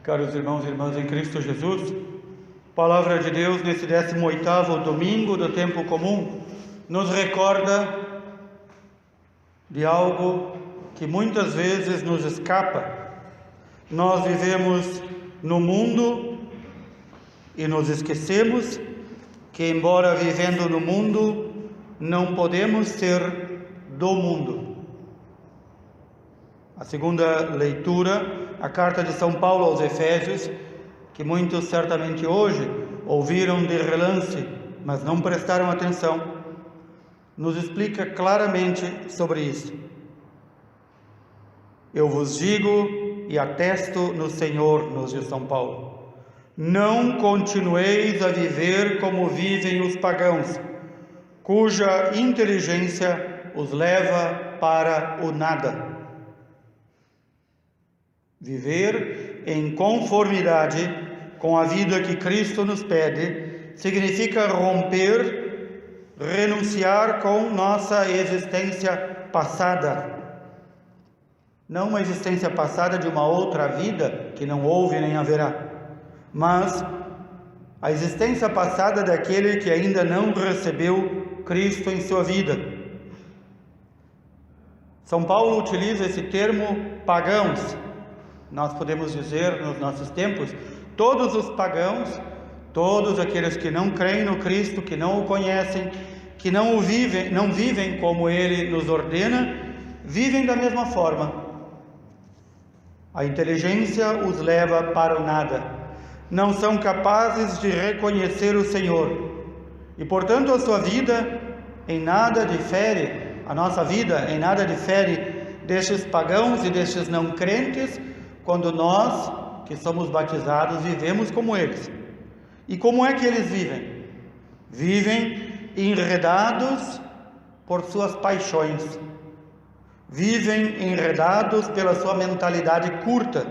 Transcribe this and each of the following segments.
Caros irmãos e irmãs em Cristo Jesus, Palavra de Deus nesse 18º domingo do tempo comum nos recorda de algo que muitas vezes nos escapa. Nós vivemos no mundo e nos esquecemos que, embora vivendo no mundo, não podemos ser do mundo. A segunda leitura, a carta de São Paulo aos Efésios, que muitos certamente hoje ouviram de relance, mas não prestaram atenção, nos explica claramente sobre isso. Eu vos digo e atesto no Senhor, nos diz São Paulo, não continueis a viver como vivem os pagãos, cuja inteligência os leva para o nada. Viver em conformidade com a vida que Cristo nos pede significa romper, renunciar com nossa existência passada. Não uma existência passada de uma outra vida que não houve nem haverá, mas a existência passada daquele que ainda não recebeu Cristo em sua vida. São Paulo utiliza esse termo pagãos. Nós podemos dizer nos nossos tempos, todos os pagãos, todos aqueles que não creem no Cristo, que não o conhecem, que não vivem como Ele nos ordena, vivem da mesma forma. A inteligência os leva para o nada. Não são capazes de reconhecer o Senhor. E, portanto, a sua vida em nada difere, a nossa vida em nada difere destes pagãos e destes não crentes, quando nós, que somos batizados, vivemos como eles. E como é que eles vivem? Vivem enredados por suas paixões. Vivem enredados pela sua mentalidade curta.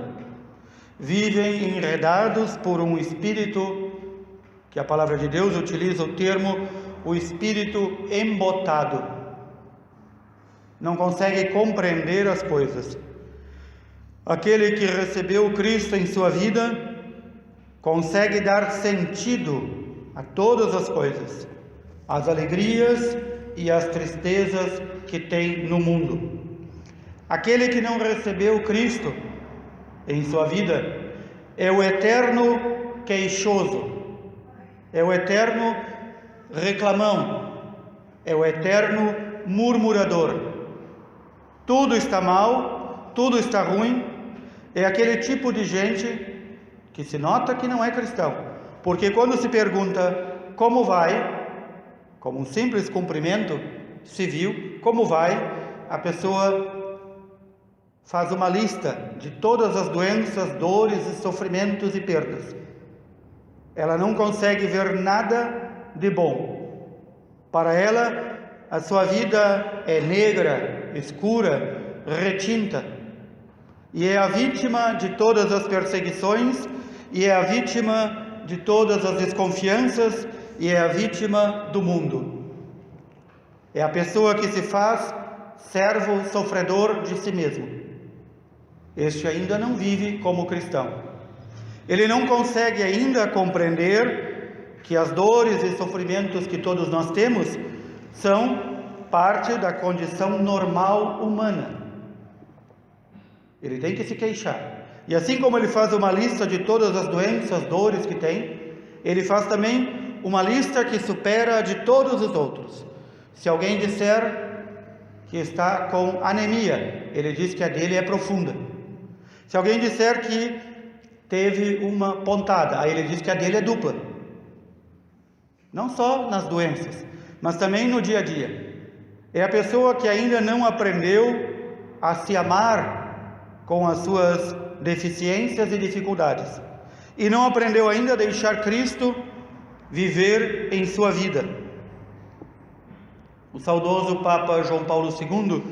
Vivem enredados por um espírito, que a palavra de Deus utiliza o termo, o espírito embotado. Não consegue compreender as coisas. Aquele que recebeu Cristo em sua vida consegue dar sentido a todas as coisas, as alegrias e as tristezas que tem no mundo. Aquele que não recebeu Cristo em sua vida é o eterno queixoso, é o eterno reclamão, é o eterno murmurador. Tudo está mal, tudo está ruim. É aquele tipo de gente que se nota que não é cristão, porque quando se pergunta como vai, como um simples cumprimento civil, como vai, a pessoa faz uma lista de todas as doenças, dores e sofrimentos e perdas. Ela não consegue ver nada de bom. Para ela, a sua vida é negra, escura, retinta. E é a vítima de todas as perseguições, e é a vítima de todas as desconfianças, e é a vítima do mundo. É a pessoa que se faz servo sofredor de si mesmo. Este ainda não vive como cristão. Ele não consegue ainda compreender que as dores e sofrimentos que todos nós temos são parte da condição normal humana. Ele tem que se queixar. E assim como ele faz uma lista de todas as doenças, dores que tem, ele faz também uma lista que supera a de todos os outros. Se alguém disser que está com anemia, ele diz que a dele é profunda. Se alguém disser que teve uma pontada, aí ele diz que a dele é dupla. Não só nas doenças, mas também no dia a dia. É a pessoa que ainda não aprendeu a se amar com as suas deficiências e dificuldades, e não aprendeu ainda a deixar Cristo viver em sua vida. O saudoso Papa João Paulo II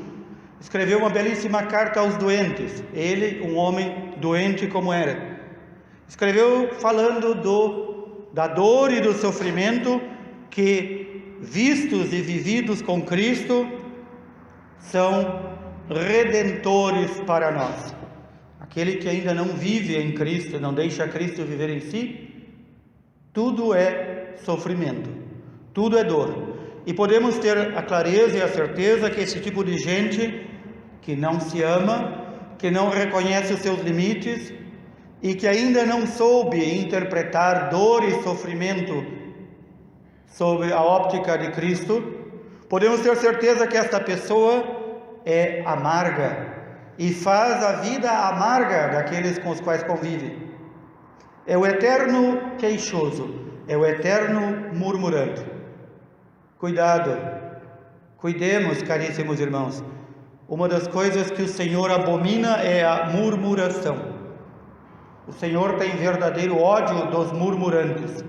escreveu uma belíssima carta aos doentes. Ele, um homem doente como era, escreveu falando da dor e do sofrimento que, vistos e vividos com Cristo, são redentores para nós. A aquele que ainda não vive em Cristo, não deixa Cristo viver em si, tudo é sofrimento, tudo é dor. E podemos ter a clareza e a certeza que esse tipo de gente que não se ama, que não reconhece os seus limites e que ainda não soube interpretar dor e sofrimento sob a óptica de Cristo, podemos ter certeza que esta pessoa é amarga e faz a vida amarga daqueles com os quais convive. É o eterno queixoso, é o eterno murmurante. Cuidado, cuidemos, caríssimos irmãos. Uma das coisas que o Senhor abomina é a murmuração. O Senhor tem verdadeiro ódio dos murmurantes.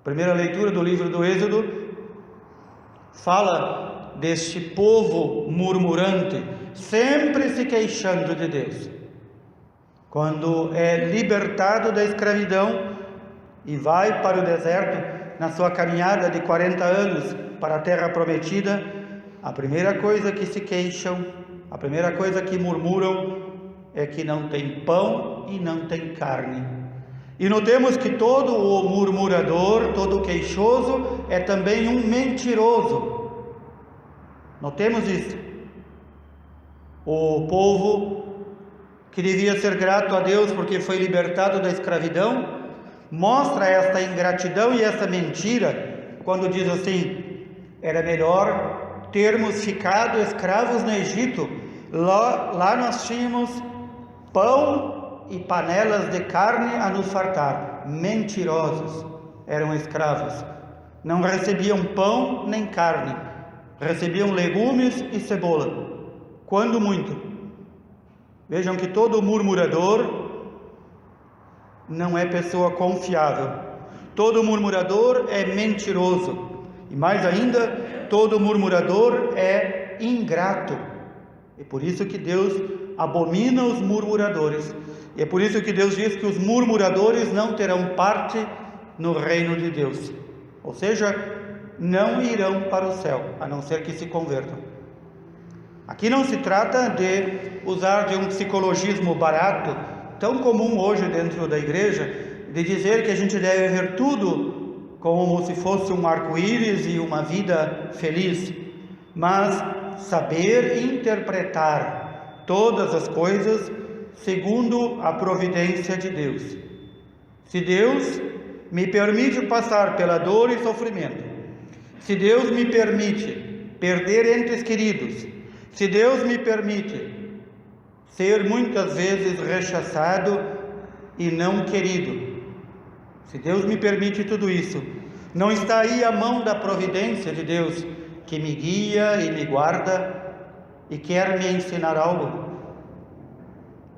Primeira leitura do livro do Êxodo fala deste povo murmurante, sempre se queixando de Deus. Quando é libertado da escravidão e vai para o deserto, na sua caminhada de 40 anos para a terra prometida, a primeira coisa que se queixam, a primeira coisa que murmuram é que não tem pão e não tem carne. E notemos que todo o murmurador, todo o queixoso é também um mentiroso. Notemos isso. O povo que devia ser grato a Deus porque foi libertado da escravidão, mostra esta ingratidão e esta mentira quando diz assim: era melhor termos ficado escravos no Egito, lá nós tínhamos pão e panelas de carne a nos fartar. Mentirosos, eram escravos, não recebiam pão nem carne, recebiam legumes e cebola, quando muito. Vejam que todo murmurador não é pessoa confiável, todo murmurador é mentiroso, e mais ainda, todo murmurador é ingrato. É por isso que Deus abomina os murmuradores, e é por isso que Deus diz que os murmuradores não terão parte no reino de Deus, ou seja, não irão para o céu, a não ser que se convertam. Aqui não se trata de usar de um psicologismo barato, tão comum hoje dentro da igreja, de dizer que a gente deve ver tudo como se fosse um arco-íris e uma vida feliz, mas saber interpretar todas as coisas segundo a providência de Deus. Se Deus me permite passar pela dor e sofrimento, se Deus me permite perder entes queridos, se Deus me permite ser muitas vezes rechaçado e não querido, se Deus me permite tudo isso, não está aí a mão da providência de Deus que me guia e me guarda e quer me ensinar algo?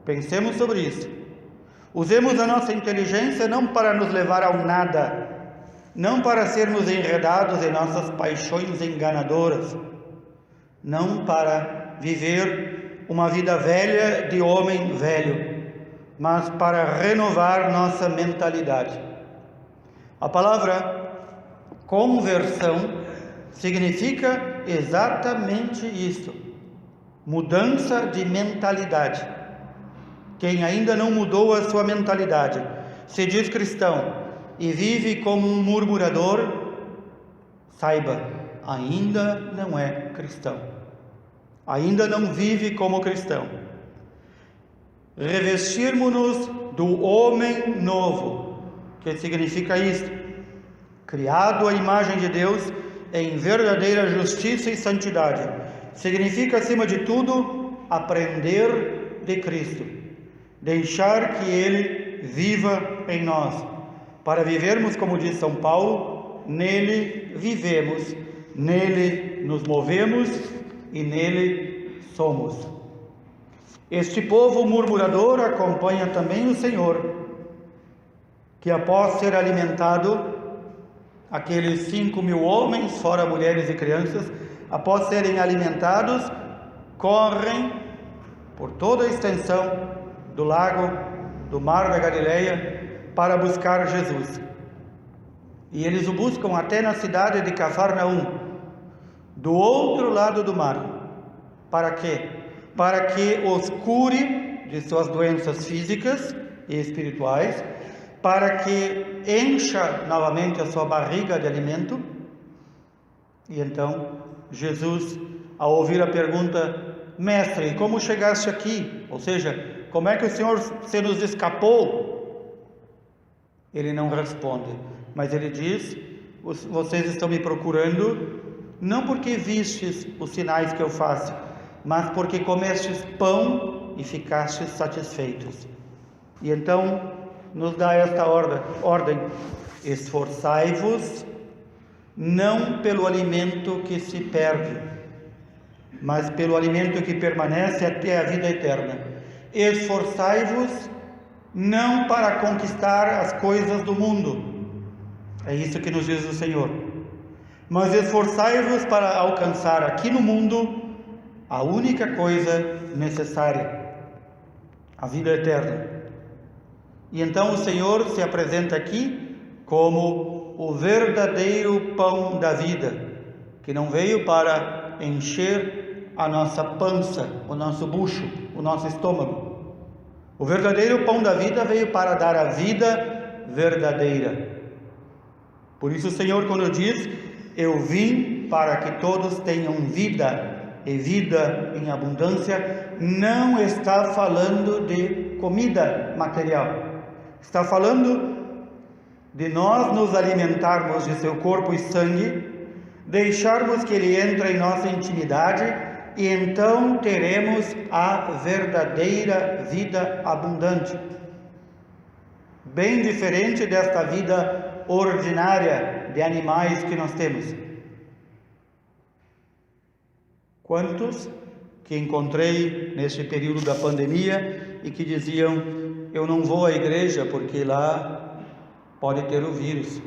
Pensemos sobre isso. Usemos a nossa inteligência não para nos levar ao nada, não para sermos enredados em nossas paixões enganadoras, não para viver uma vida velha de homem velho, mas para renovar nossa mentalidade. A palavra conversão significa exatamente isso: mudança de mentalidade. Quem ainda não mudou a sua mentalidade, se diz cristão e vive como um murmurador, saiba, ainda não é cristão, ainda não vive como cristão. Revestirmos-nos do homem novo, que significa isto: criado à imagem de Deus em verdadeira justiça e santidade. Significa, acima de tudo, aprender de Cristo, deixar que Ele viva em nós, para vivermos, como diz São Paulo, nele vivemos, nele nos movemos e nele somos. Este povo murmurador acompanha também o Senhor, que após ser alimentado, aqueles 5.000 homens, fora mulheres e crianças, após serem alimentados, correm por toda a extensão do lago, do mar da Galileia, para buscar Jesus. E eles o buscam até na cidade de Cafarnaum, do outro lado do mar. Para quê? Para que os cure de suas doenças físicas e espirituais, para que encha novamente a sua barriga de alimento. E então Jesus, ao ouvir a pergunta: Mestre, como chegaste aqui? Ou seja, como é que o Senhor se nos escapou? Ele não responde, mas ele diz: vocês estão me procurando não porque vistes os sinais que eu faço, mas porque comestes pão e ficastes satisfeitos. E então nos dá esta ordem: esforçai-vos não pelo alimento que se perde, mas pelo alimento que permanece até a vida eterna. Esforçai-vos não para conquistar as coisas do mundo, é isso que nos diz o Senhor, mas esforçai-vos para alcançar aqui no mundo a única coisa necessária, a vida eterna. E então o Senhor se apresenta aqui como o verdadeiro pão da vida, que não veio para encher a nossa pança, o nosso bucho, o nosso estômago. O verdadeiro pão da vida veio para dar a vida verdadeira. Por isso o Senhor, quando diz: eu vim para que todos tenham vida e vida em abundância, não está falando de comida material. Está falando de nós nos alimentarmos de seu corpo e sangue, deixarmos que ele entre em nossa intimidade, e então teremos a verdadeira vida abundante. Bem diferente desta vida ordinária de animais que nós temos. Quantos que encontrei neste período da pandemia e que diziam: eu não vou à igreja porque lá pode ter o vírus,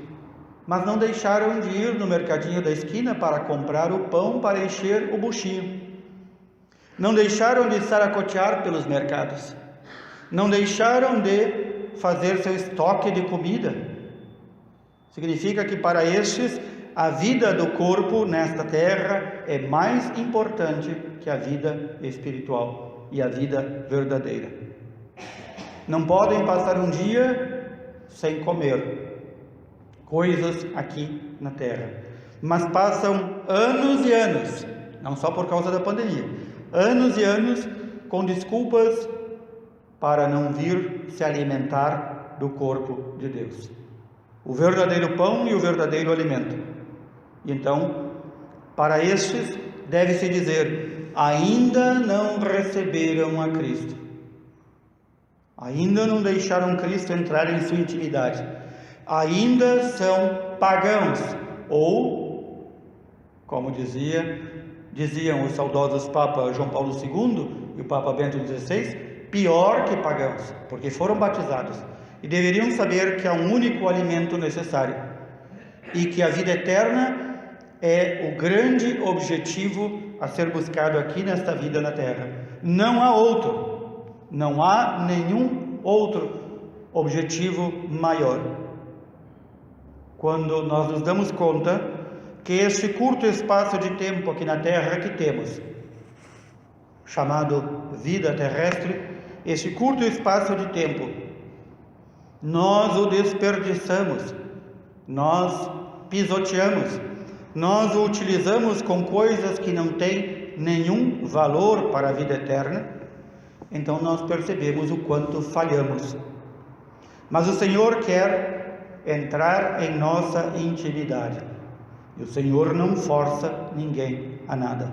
mas não deixaram de ir no mercadinho da esquina para comprar o pão para encher o buchinho, não deixaram de saracotear pelos mercados, não deixaram de fazer seu estoque de comida. Significa que para estes a vida do corpo nesta terra é mais importante que a vida espiritual e a vida verdadeira. Não podem passar um dia sem comer coisas aqui na terra, mas passam anos e anos, não só por causa da pandemia, anos e anos com desculpas para não vir se alimentar do corpo de Deus, o verdadeiro pão e o verdadeiro alimento. E então, para estes deve-se dizer: ainda não receberam a Cristo, ainda não deixaram Cristo entrar em sua intimidade, ainda são pagãos, ou, como diziam os saudosos Papa João Paulo II e o Papa Bento XVI, pior que pagãos, porque foram batizados e deveriam saber que há um único alimento necessário e que a vida eterna é o grande objetivo a ser buscado aqui nesta vida na terra. Não há outro, não há nenhum outro objetivo maior. Quando nós nos damos conta que este curto espaço de tempo aqui na terra que temos, chamado vida terrestre, este curto espaço de tempo, nós o desperdiçamos, nós pisoteamos, nós o utilizamos com coisas que não têm nenhum valor para a vida eterna, então nós percebemos o quanto falhamos. Mas o Senhor quer entrar em nossa intimidade, e o Senhor não força ninguém a nada.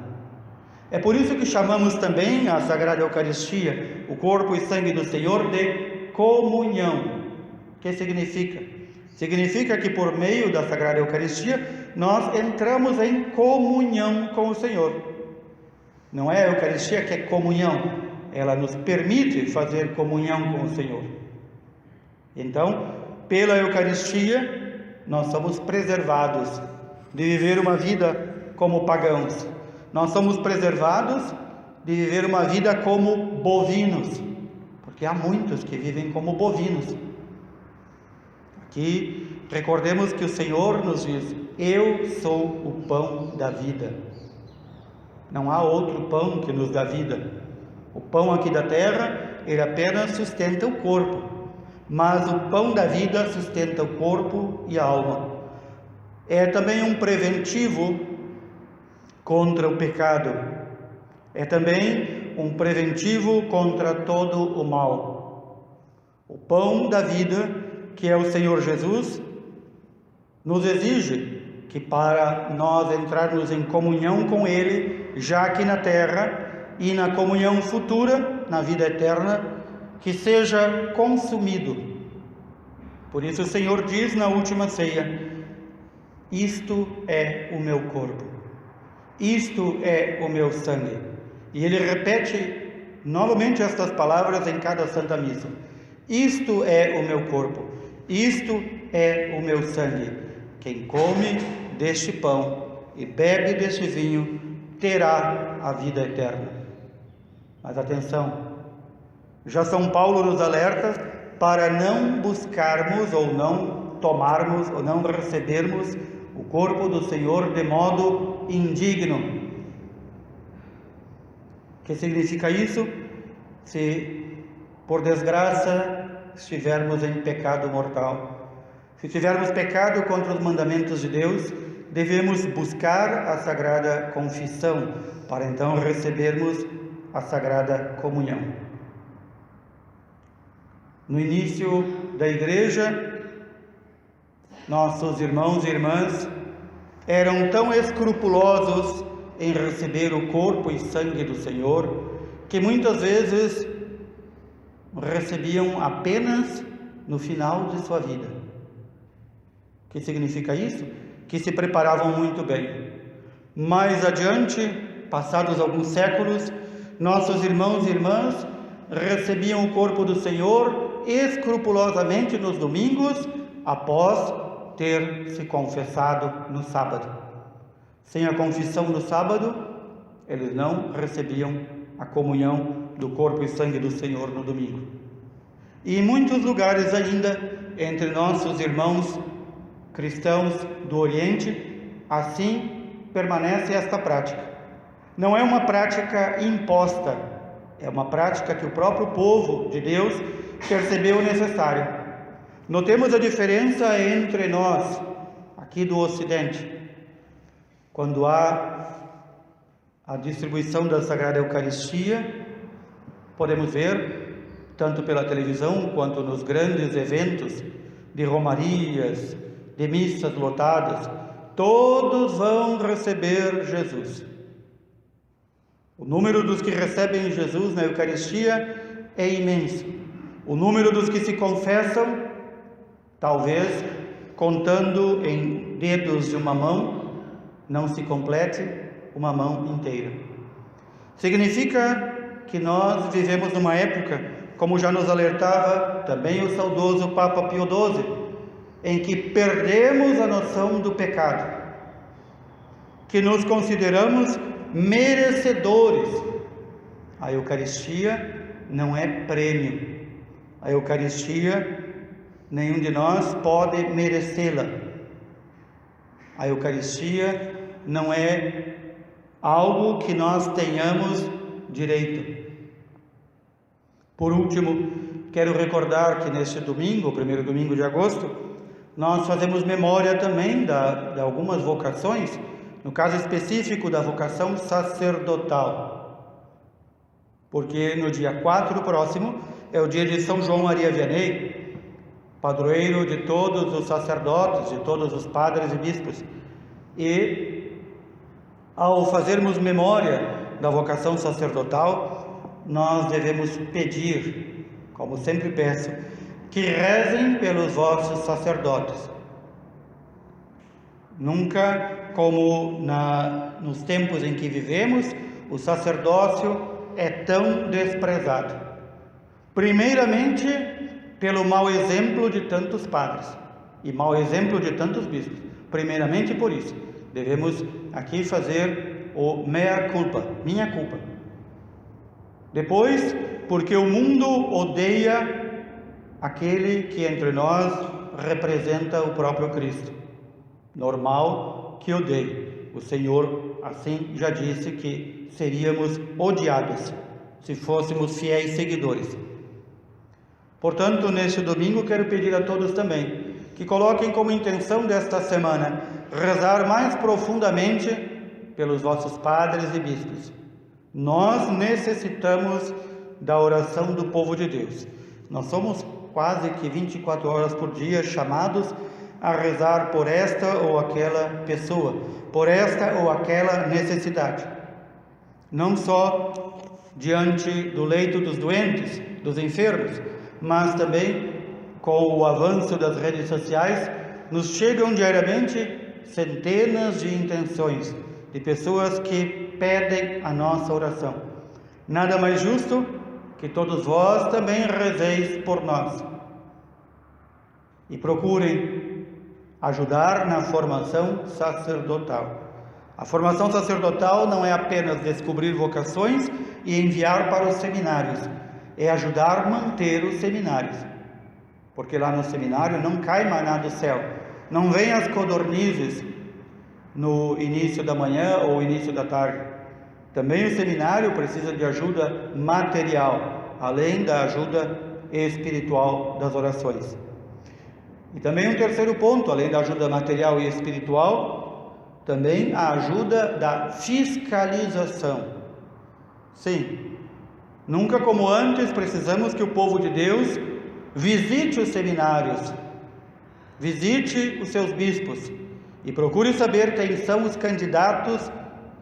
É por isso que chamamos também a Sagrada Eucaristia, o corpo e sangue do Senhor, de comunhão. O que significa? Significa que por meio da Sagrada Eucaristia nós entramos em comunhão com o Senhor. Não é a Eucaristia que é comunhão, ela nos permite fazer comunhão com o Senhor. Então, pela Eucaristia, nós somos preservados de viver uma vida como pagãos. Nós somos preservados de viver uma vida como bovinos, porque há muitos que vivem como bovinos. Aqui, recordemos que o Senhor nos diz: eu sou o pão da vida. Não há outro pão que nos dá vida. O pão aqui da terra ele apenas sustenta o corpo, mas o pão da vida sustenta o corpo e a alma. É também um preventivo contra o pecado. É também um preventivo contra todo o mal. O pão da vida, que é o Senhor Jesus, nos exige que para nós entrarmos em comunhão com Ele, já aqui na terra, e na comunhão futura, na vida eterna, que seja consumido. Por isso o Senhor diz na última ceia: isto é o meu corpo, isto é o meu sangue. E ele repete novamente estas palavras em cada Santa Missa: isto é o meu corpo, isto é o meu sangue. Quem come deste pão e bebe deste vinho terá a vida eterna. Mas atenção, já São Paulo nos alerta para não buscarmos ou não tomarmos ou não recebermos o corpo do Senhor de modo indigno. O que significa isso? Se por desgraça estivermos em pecado mortal, se tivermos pecado contra os mandamentos de Deus, devemos buscar a Sagrada Confissão para então recebermos a Sagrada Comunhão. No início da Igreja, nossos irmãos e irmãs eram tão escrupulosos em receber o corpo e sangue do Senhor, que muitas vezes recebiam apenas no final de sua vida. O que significa isso? Que se preparavam muito bem. Mais adiante, passados alguns séculos, nossos irmãos e irmãs recebiam o corpo do Senhor escrupulosamente nos domingos, após ter se confessado no sábado. Sem a confissão no sábado, eles não recebiam a comunhão do corpo e sangue do Senhor no domingo. E em muitos lugares ainda, entre nossos irmãos cristãos do Oriente, assim permanece esta prática. Não é uma prática imposta, é uma prática que o próprio povo de Deus percebeu necessária. Notemos a diferença entre nós, aqui do Ocidente, quando há a distribuição da Sagrada Eucaristia. Podemos ver, tanto pela televisão quanto nos grandes eventos de romarias, de missas lotadas, todos vão receber Jesus. O número dos que recebem Jesus na Eucaristia é imenso. O número dos que se confessam, talvez, contando em dedos de uma mão, não se complete uma mão inteira. Significa que nós vivemos numa época, como já nos alertava também o saudoso Papa Pio XII, em que perdemos a noção do pecado, que nos consideramos merecedores. A Eucaristia não é prêmio. A Eucaristia, nenhum de nós pode merecê-la. A Eucaristia não é algo que nós tenhamos direito. Por último, quero recordar que neste domingo, o primeiro domingo de agosto, nós fazemos memória também de algumas vocações, no caso específico da vocação sacerdotal, porque no dia 4 próximo é o dia de São João Maria Vianney, padroeiro de todos os sacerdotes, de todos os padres e bispos. E ao fazermos memória da vocação sacerdotal, nós devemos pedir, como sempre peço, que rezem pelos vossos sacerdotes. Nunca, como nos tempos em que vivemos, o sacerdócio é tão desprezado. Primeiramente, pelo mau exemplo de tantos padres e mau exemplo de tantos bispos. Primeiramente por isso, devemos aqui fazer o mea culpa, minha culpa. Depois, porque o mundo odeia aquele que entre nós representa o próprio Cristo. Normal que odeie. O Senhor assim já disse que seríamos odiados se fôssemos fiéis seguidores. Portanto, neste domingo, quero pedir a todos também que coloquem como intenção desta semana rezar mais profundamente pelos vossos padres e bispos. Nós necessitamos da oração do povo de Deus. Nós somos quase que 24 horas por dia chamados a rezar por esta ou aquela pessoa, por esta ou aquela necessidade. Não só diante do leito dos doentes, dos enfermos, mas também com o avanço das redes sociais, nos chegam diariamente centenas de intenções de pessoas que pedem a nossa oração. Nada mais justo que todos vós também rezeis por nós e procurem ajudar na formação sacerdotal. A formação sacerdotal não é apenas descobrir vocações e enviar para os seminários, é ajudar a manter os seminários, porque lá no seminário não cai maná do céu, não vem as codornizes no início da manhã ou início da tarde. Também o seminário precisa de ajuda material, além da ajuda espiritual das orações. E também um terceiro ponto, além da ajuda material e espiritual, também a ajuda da fiscalização. Sim, nunca como antes precisamos que o povo de Deus visite os seminários, visite os seus bispos e procure saber quem são os candidatos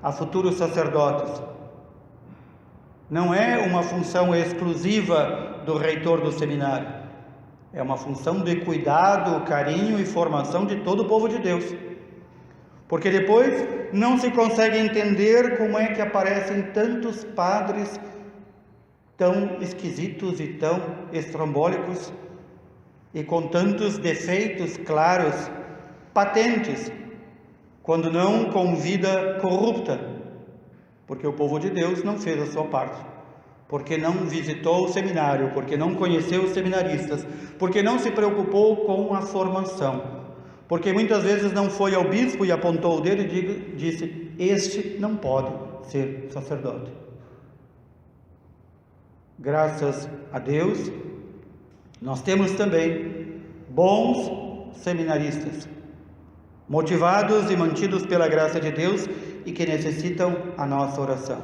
a futuros sacerdotes. Não é uma função exclusiva do reitor do seminário, é uma função de cuidado, carinho e formação de todo o povo de Deus, porque depois não se consegue entender como é que aparecem tantos padres tão esquisitos e tão estrambólicos e com tantos defeitos claros, patentes, quando não com vida corrupta, porque o povo de Deus não fez a sua parte, porque não visitou o seminário, porque não conheceu os seminaristas, porque não se preocupou com a formação, porque muitas vezes não foi ao bispo e apontou o dedo e disse: este não pode ser sacerdote. Graças a Deus, nós temos também bons seminaristas, motivados e mantidos pela graça de Deus e que necessitam a nossa oração.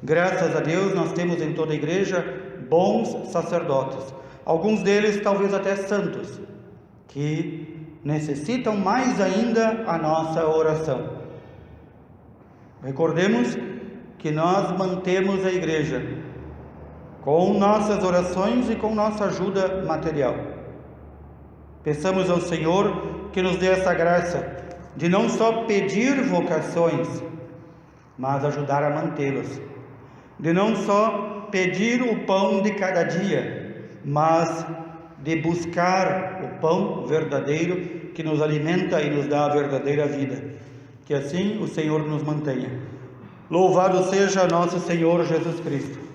Graças a Deus, nós temos em toda a igreja bons sacerdotes, alguns deles talvez até santos, que necessitam mais ainda a nossa oração. Recordemos que nós mantemos a igreja com nossas orações e com nossa ajuda material. Peçamos ao Senhor que nos dê essa graça de não só pedir vocações, mas ajudar a mantê-las, de não só pedir o pão de cada dia, mas de buscar o pão verdadeiro que nos alimenta e nos dá a verdadeira vida. Que assim o Senhor nos mantenha. Louvado seja nosso Senhor Jesus Cristo.